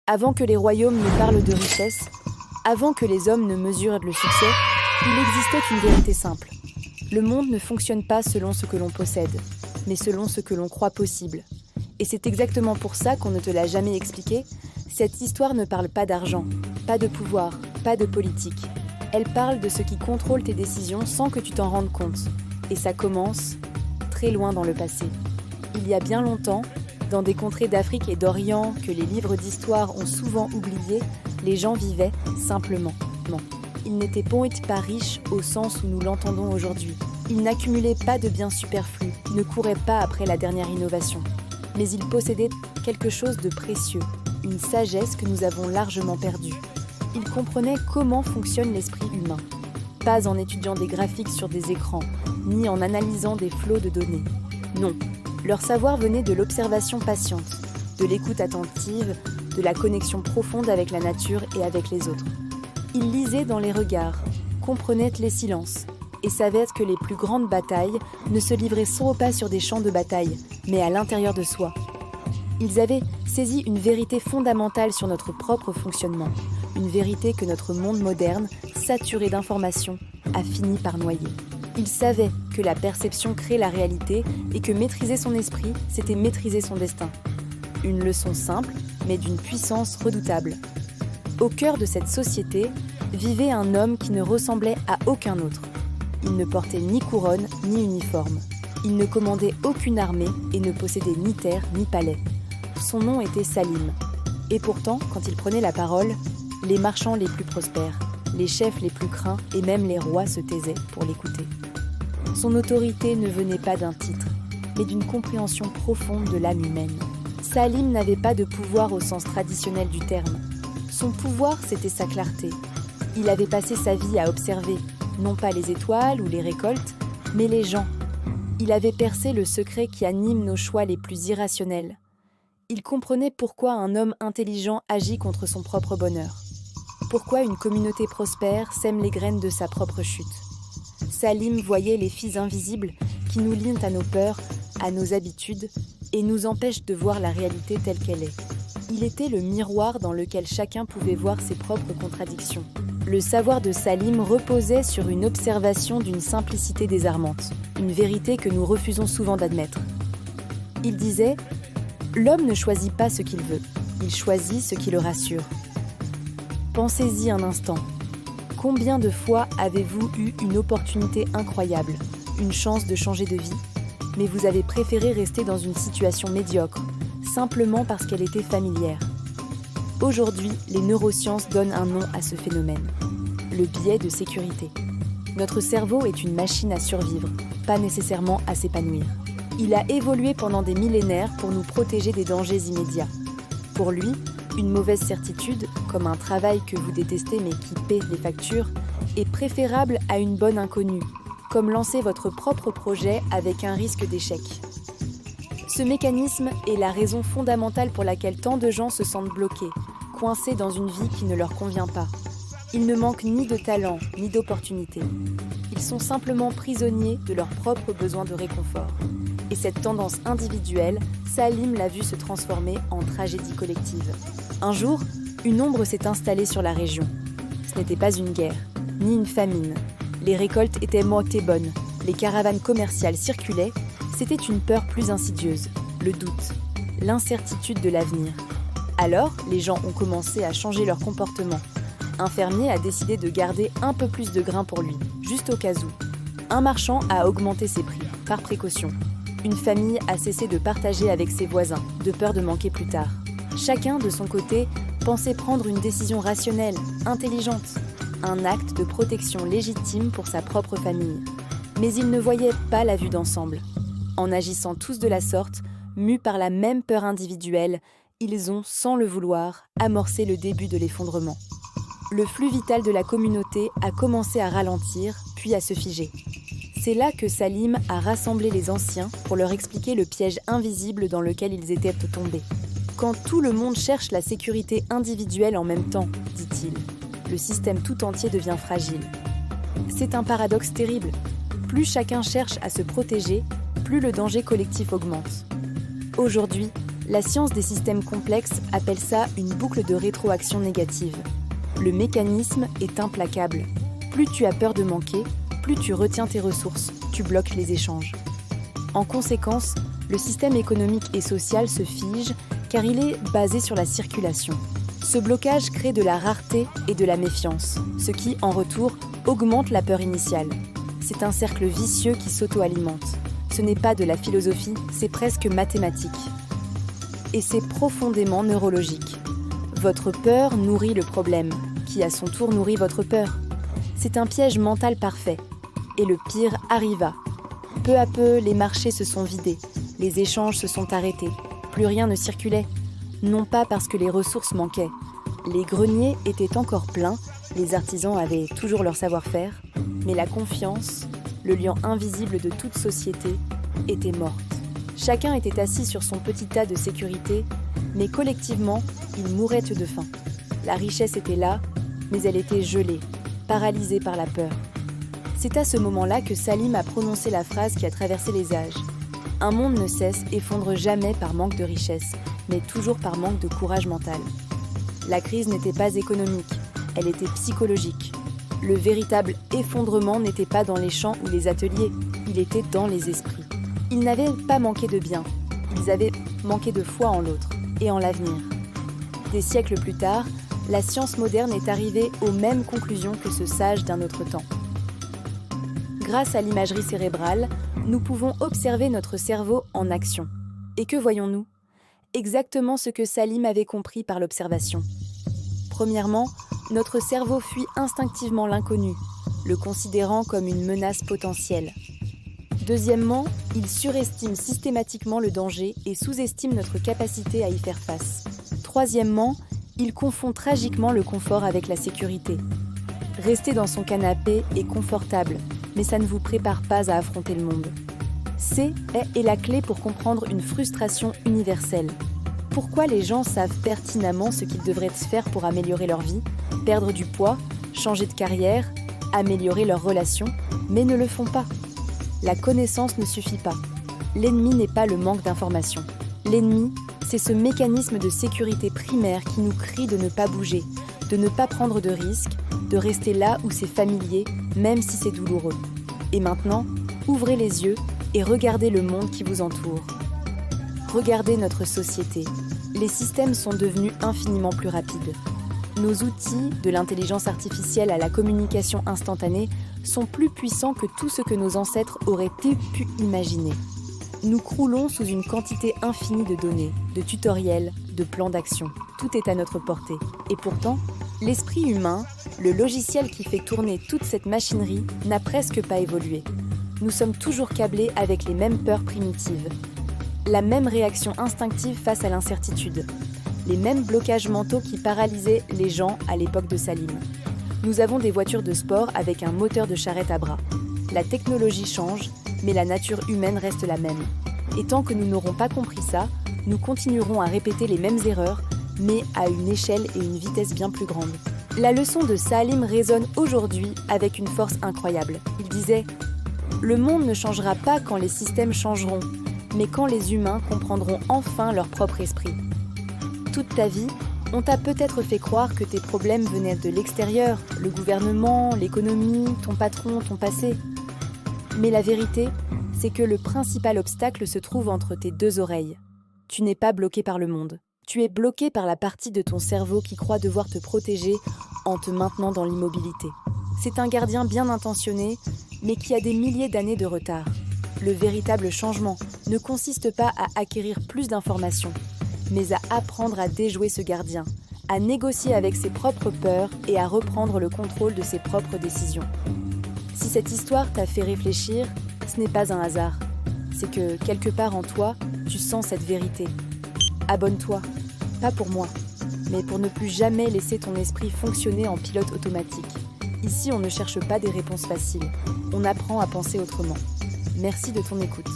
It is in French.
Avant que les royaumes ne parlent de richesse, avant que les hommes ne mesurent le succès, il existait une vérité simple. Le monde ne fonctionne pas selon ce que l'on possède, mais selon ce que l'on croit possible. Et c'est exactement pour ça qu'on ne te l'a jamais expliqué. Cette histoire ne parle pas d'argent, pas de pouvoir, pas de politique. Elle parle de ce qui contrôle tes décisions sans que tu t'en rendes compte. Et ça commence très loin dans le passé. Il y a bien longtemps, dans des contrées d'Afrique et d'Orient que les livres d'histoire ont souvent oubliées, les gens vivaient simplement. Non. Ils n'étaient pas riches au sens où nous l'entendons aujourd'hui. Ils n'accumulaient pas de biens superflus, ne couraient pas après la dernière innovation. Mais ils possédaient quelque chose de précieux, une sagesse que nous avons largement perdue. Ils comprenaient comment fonctionne l'esprit humain. Pas en étudiant des graphiques sur des écrans, ni en analysant des flots de données. Non. Leur savoir venait de l'observation patiente, de l'écoute attentive, de la connexion profonde avec la nature et avec les autres. Ils lisaient dans les regards, comprenaient les silences et savaient que les plus grandes batailles ne se livraient sans pas sur des champs de bataille, mais à l'intérieur de soi. Ils avaient saisi une vérité fondamentale sur notre propre fonctionnement, une vérité que notre monde moderne, saturé d'informations, a fini par noyer. Ils savaient que la perception crée la réalité et que maîtriser son esprit, c'était maîtriser son destin. Une leçon simple, mais d'une puissance redoutable. Au cœur de cette société, vivait un homme qui ne ressemblait à aucun autre. Il ne portait ni couronne, ni uniforme. Il ne commandait aucune armée et ne possédait ni terre, ni palais. Son nom était Salim. Et pourtant, quand il prenait la parole, les marchands les plus prospères, les chefs les plus craints et même les rois se taisaient pour l'écouter. Son autorité ne venait pas d'un titre, mais d'une compréhension profonde de l'âme humaine. Salim n'avait pas de pouvoir au sens traditionnel du terme. Son pouvoir, c'était sa clarté. Il avait passé sa vie à observer, non pas les étoiles ou les récoltes, mais les gens. Il avait percé le secret qui anime nos choix les plus irrationnels. Il comprenait pourquoi un homme intelligent agit contre son propre bonheur. Pourquoi une communauté prospère sème les graines de sa propre chute. Salim voyait les fils invisibles qui nous lient à nos peurs, à nos habitudes et nous empêchent de voir la réalité telle qu'elle est. Il était le miroir dans lequel chacun pouvait voir ses propres contradictions. Le savoir de Salim reposait sur une observation d'une simplicité désarmante, une vérité que nous refusons souvent d'admettre. Il disait « L'homme ne choisit pas ce qu'il veut, il choisit ce qui le rassure. » Pensez-y un instant. Combien de fois avez-vous eu une opportunité incroyable, une chance de changer de vie, mais vous avez préféré rester dans une situation médiocre, simplement parce qu'elle était familière? Aujourd'hui, les neurosciences donnent un nom à ce phénomène, le biais de sécurité. Notre cerveau est une machine à survivre, pas nécessairement à s'épanouir. Il a évolué pendant des millénaires pour nous protéger des dangers immédiats. Pour lui, une mauvaise certitude, comme un travail que vous détestez mais qui paie les factures, est préférable à une bonne inconnue, comme lancer votre propre projet avec un risque d'échec. Ce mécanisme est la raison fondamentale pour laquelle tant de gens se sentent bloqués, coincés dans une vie qui ne leur convient pas. Ils ne manquent ni de talent, ni d'opportunités. Ils sont simplement prisonniers de leurs propres besoins de réconfort. Et cette tendance individuelle, Salim l'a vu se transformer en tragédie collective. Un jour, une ombre s'est installée sur la région. Ce n'était pas une guerre, ni une famine. Les récoltes étaient moitié bonnes, les caravanes commerciales circulaient. C'était une peur plus insidieuse, le doute, l'incertitude de l'avenir. Alors, les gens ont commencé à changer leur comportement. Un fermier a décidé de garder un peu plus de grains pour lui, juste au cas où. Un marchand a augmenté ses prix, par précaution. Une famille a cessé de partager avec ses voisins, de peur de manquer plus tard. Chacun, de son côté, pensait prendre une décision rationnelle, intelligente, un acte de protection légitime pour sa propre famille. Mais ils ne voyaient pas la vue d'ensemble. En agissant tous de la sorte, mus par la même peur individuelle, ils ont, sans le vouloir, amorcé le début de l'effondrement. Le flux vital de la communauté a commencé à ralentir, puis à se figer. C'est là que Salim a rassemblé les anciens pour leur expliquer le piège invisible dans lequel ils étaient tombés. Quand tout le monde cherche la sécurité individuelle en même temps, dit-il, le système tout entier devient fragile. C'est un paradoxe terrible. Plus chacun cherche à se protéger, plus le danger collectif augmente. Aujourd'hui, La science des systèmes complexes appelle ça une boucle de rétroaction négative. Le mécanisme est implacable. Plus tu as peur de manquer, plus tu retiens tes ressources, tu bloques les échanges. En conséquence, le système économique et social se fige car il est basé sur la circulation. Ce blocage crée de la rareté et de la méfiance, ce qui, en retour, augmente la peur initiale. C'est un cercle vicieux qui s'auto-alimente. Ce n'est pas de la philosophie, c'est presque mathématique. Et c'est profondément neurologique. Votre peur nourrit le problème, qui à son tour nourrit votre peur. C'est un piège mental parfait. Et le pire arriva. Peu à peu, les marchés se sont vidés, les échanges se sont arrêtés, plus rien ne circulait. Non pas parce que les ressources manquaient. Les greniers étaient encore pleins, les artisans avaient toujours leur savoir-faire, mais la confiance, le lien invisible de toute société, était morte. Chacun était assis sur son petit tas de sécurité, mais collectivement, ils mouraient de faim. La richesse était là, mais elle était gelée, paralysée par la peur. C'est à ce moment-là que Salim a prononcé la phrase qui a traversé les âges. Un monde ne cesse, effondre jamais par manque de richesse, mais toujours par manque de courage mental. La crise n'était pas économique, elle était psychologique. Le véritable effondrement n'était pas dans les champs ou les ateliers, il était dans les esprits. Ils n'avaient pas manqué de bien, ils avaient manqué de foi en l'autre et en l'avenir. Des siècles plus tard, la science moderne est arrivée aux mêmes conclusions que ce sage d'un autre temps. Grâce à l'imagerie cérébrale, nous pouvons observer notre cerveau en action. Et que voyons-nous ? Exactement ce que Salim avait compris par l'observation. Premièrement, notre cerveau fuit instinctivement l'inconnu, le considérant comme une menace potentielle. Deuxièmement, il surestime systématiquement le danger et sous-estime notre capacité à y faire face. Troisièmement, il confond tragiquement le confort avec la sécurité. Rester dans son canapé est confortable, mais ça ne vous prépare pas à affronter le monde. C est la clé pour comprendre une frustration universelle. Pourquoi les gens savent pertinemment ce qu'ils devraient faire pour améliorer leur vie, perdre du poids, changer de carrière, améliorer leurs relations, mais ne le font pas? La connaissance ne suffit pas. L'ennemi n'est pas le manque d'informations. L'ennemi, c'est ce mécanisme de sécurité primaire qui nous crie de ne pas bouger, de ne pas prendre de risques, de rester là où c'est familier, même si c'est douloureux. Et maintenant, ouvrez les yeux et regardez le monde qui vous entoure. Regardez notre société. Les systèmes sont devenus infiniment plus rapides. Nos outils, de l'intelligence artificielle à la communication instantanée, sont plus puissants que tout ce que nos ancêtres auraient pu imaginer. Nous croulons sous une quantité infinie de données, de tutoriels, de plans d'action. Tout est à notre portée. Et pourtant, l'esprit humain, le logiciel qui fait tourner toute cette machinerie, n'a presque pas évolué. Nous sommes toujours câblés avec les mêmes peurs primitives. La même réaction instinctive face à l'incertitude. Les mêmes blocages mentaux qui paralysaient les gens à l'époque de Salim. Nous avons des voitures de sport avec un moteur de charrette à bras. La technologie change, mais la nature humaine reste la même. Et tant que nous n'aurons pas compris ça, nous continuerons à répéter les mêmes erreurs, mais à une échelle et une vitesse bien plus grande. La leçon de Salim résonne aujourd'hui avec une force incroyable. Il disait « Le monde ne changera pas quand les systèmes changeront, mais quand les humains comprendront enfin leur propre esprit. » Toute ta vie, on t'a peut-être fait croire que tes problèmes venaient de l'extérieur, le gouvernement, l'économie, ton patron, ton passé. Mais la vérité, c'est que le principal obstacle se trouve entre tes deux oreilles. Tu n'es pas bloqué par le monde. Tu es bloqué par la partie de ton cerveau qui croit devoir te protéger en te maintenant dans l'immobilité. C'est un gardien bien intentionné, mais qui a des milliers d'années de retard. Le véritable changement ne consiste pas à acquérir plus d'informations, mais à apprendre à déjouer ce gardien, à négocier avec ses propres peurs et à reprendre le contrôle de ses propres décisions. Si cette histoire t'a fait réfléchir, ce n'est pas un hasard. C'est que, quelque part en toi, tu sens cette vérité. Abonne-toi, pas pour moi, mais pour ne plus jamais laisser ton esprit fonctionner en pilote automatique. Ici, on ne cherche pas des réponses faciles, on apprend à penser autrement. Merci de ton écoute.